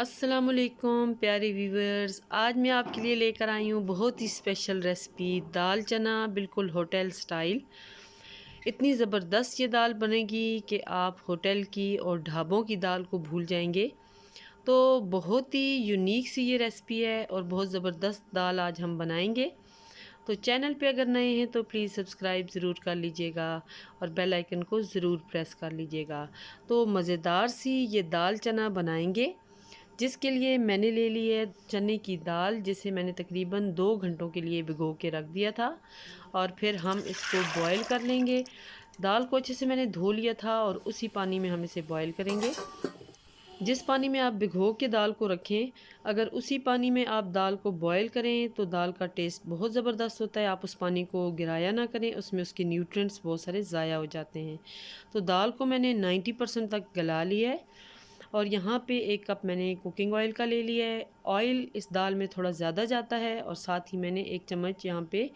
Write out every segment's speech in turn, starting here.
अस्सलामुअलैकुम प्यारे व्यूवर्स, आज मैं आपके लिए लेकर आई हूँ बहुत ही स्पेशल रेसिपी दाल चना, बिल्कुल होटल स्टाइल। इतनी ज़बरदस्त ये दाल बनेगी कि आप होटल की और ढाबों की दाल को भूल जाएंगे। तो बहुत ही यूनिक सी ये रेसिपी है और बहुत ज़बरदस्त दाल आज हम बनाएंगे। तो चैनल पे अगर नए हैं तो प्लीज़ सब्सक्राइब ज़रूर कर लीजिएगा और बेल आइकन को ज़रूर प्रेस कर लीजिएगा। तो मज़ेदार सी ये दाल चना बनाएंगे, जिसके लिए मैंने ले ली है चने की दाल, जिसे मैंने तकरीबन 2 घंटों के लिए भिगो के रख दिया था और फिर हम इसको बॉईल कर लेंगे। दाल को अच्छे से मैंने धो लिया था और उसी पानी में हम इसे बॉईल करेंगे। जिस पानी में आप भिगो के दाल को रखें, अगर उसी पानी में आप दाल को बॉईल करें तो दाल का टेस्ट बहुत ज़बरदस्त होता है। आप उस पानी को गिराया ना करें, उसमें उसके न्यूट्रिएंट्स बहुत सारे ज़ाया हो जाते हैं। तो दाल को मैंने 90% तक गला लिया है और यहाँ पे 1 कप मैंने कुकिंग ऑयल का ले लिया है। ऑयल इस दाल में थोड़ा ज़्यादा जाता है और साथ ही मैंने 1 चम्मच यहाँ पे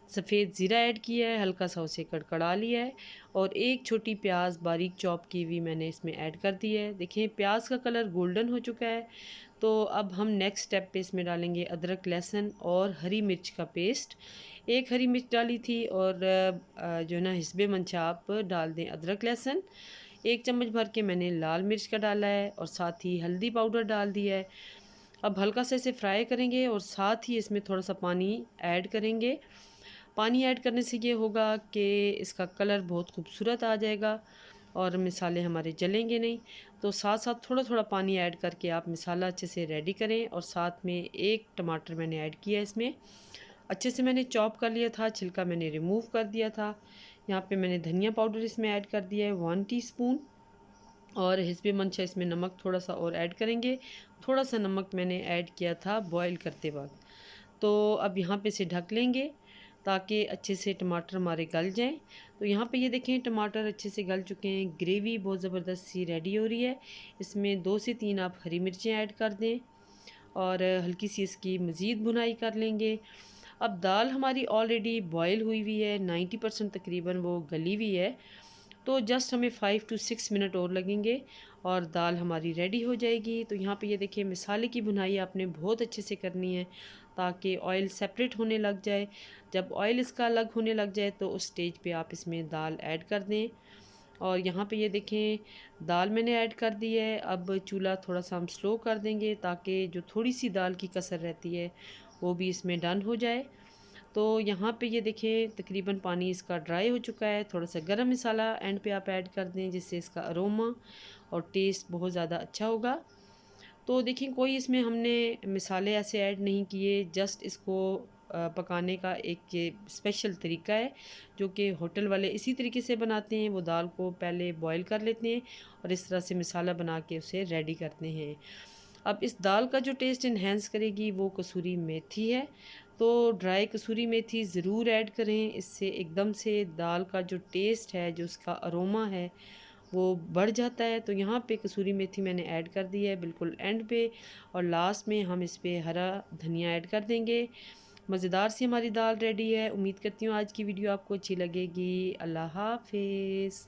सफ़ेद ज़ीरा ऐड किया है, हल्का सा उसे कड़कड़ा लिया है और 1 छोटी प्याज बारीक चॉप की हुई मैंने इसमें ऐड कर दी है। देखिए प्याज का कलर गोल्डन हो चुका है। तो अब हम नेक्स्ट स्टेप पे इसमें डालेंगे अदरक, लहसुन और हरी मिर्च का पेस्ट। 1 हरी मिर्च डाली थी और जो है ना हिस्बे मंशा आप डाल दें अदरक लहसुन। 1 चम्मच भर के मैंने लाल मिर्च का डाला है और साथ ही हल्दी पाउडर डाल दिया है। अब हल्का सा इसे फ्राई करेंगे और साथ ही इसमें थोड़ा सा पानी ऐड करेंगे। पानी ऐड करने से ये होगा कि इसका कलर बहुत खूबसूरत आ जाएगा और मिसाले हमारे जलेंगे नहीं। तो साथ साथ थोड़ा थोड़ा पानी ऐड करके आप मिसाला अच्छे से रेडी करें और साथ में 1 टमाटर मैंने ऐड किया इसमें। अच्छे से मैंने चॉप कर लिया था, छिलका मैंने रिमूव कर दिया था। यहाँ पे मैंने धनिया पाउडर इसमें ऐड कर दिया है 1 टीस्पून और हिस्बे मंशा इसमें नमक थोड़ा सा और ऐड करेंगे। थोड़ा सा नमक मैंने ऐड किया था बॉईल करते वक्त। तो अब यहाँ पे इसे ढक लेंगे ताकि अच्छे से टमाटर हमारे गल जाएं। तो यहाँ पे ये देखें टमाटर अच्छे से गल चुके हैं, ग्रेवी बहुत ज़बरदस्त सी रेडी हो रही है। इसमें 2 से 3 आप हरी मिर्चें ऐड कर दें और हल्की सी इसकी मज़ीद भुनाई कर लेंगे। अब दाल हमारी ऑलरेडी बॉयल हुई हुई है, 90% तकरीबन वो गली हुई है। तो जस्ट हमें 5 टू 6 मिनट और लगेंगे और दाल हमारी रेडी हो जाएगी। तो यहाँ पे ये देखिए मिसाले की भुनाई आपने बहुत अच्छे से करनी है ताकि ऑयल सेपरेट होने लग जाए। जब ऑयल इसका अलग होने लग जाए तो उस स्टेज पे आप इसमें दाल ऐड कर दें। और यहाँ पे ये देखें दाल मैंने ऐड कर दी है। अब चूल्हा थोड़ा सा हम स्लो कर देंगे ताकि जो थोड़ी सी दाल की कसर रहती है वो भी इसमें डन हो जाए। तो यहाँ पे ये देखें तकरीबन पानी इसका ड्राई हो चुका है। थोड़ा सा गरम मसाला एंड पे आप ऐड कर दें जिससे इसका अरोमा और टेस्ट बहुत ज़्यादा अच्छा होगा। तो देखिए कोई इसमें हमने मिसाले ऐसे ऐड नहीं किए, जस्ट इसको पकाने का एक ये स्पेशल तरीका है जो कि होटल वाले इसी तरीके से बनाते हैं। वो दाल को पहले बॉईल कर लेते हैं और इस तरह से मसाला बना के उसे रेडी करते हैं। अब इस दाल का जो टेस्ट इन्हेंस करेगी वो कसूरी मेथी है। तो ड्राई कसूरी मेथी ज़रूर ऐड करें, इससे एकदम से दाल का जो टेस्ट है, जो उसका अरोमा है वो बढ़ जाता है। तो यहाँ पे कसूरी मेथी मैंने ऐड कर दी है बिल्कुल एंड पे और लास्ट में हम इस पे हरा धनिया ऐड कर देंगे। मज़ेदार सी हमारी दाल रेडी है। उम्मीद करती हूँ आज की वीडियो आपको अच्छी लगेगी। अल्लाह हाफिज़।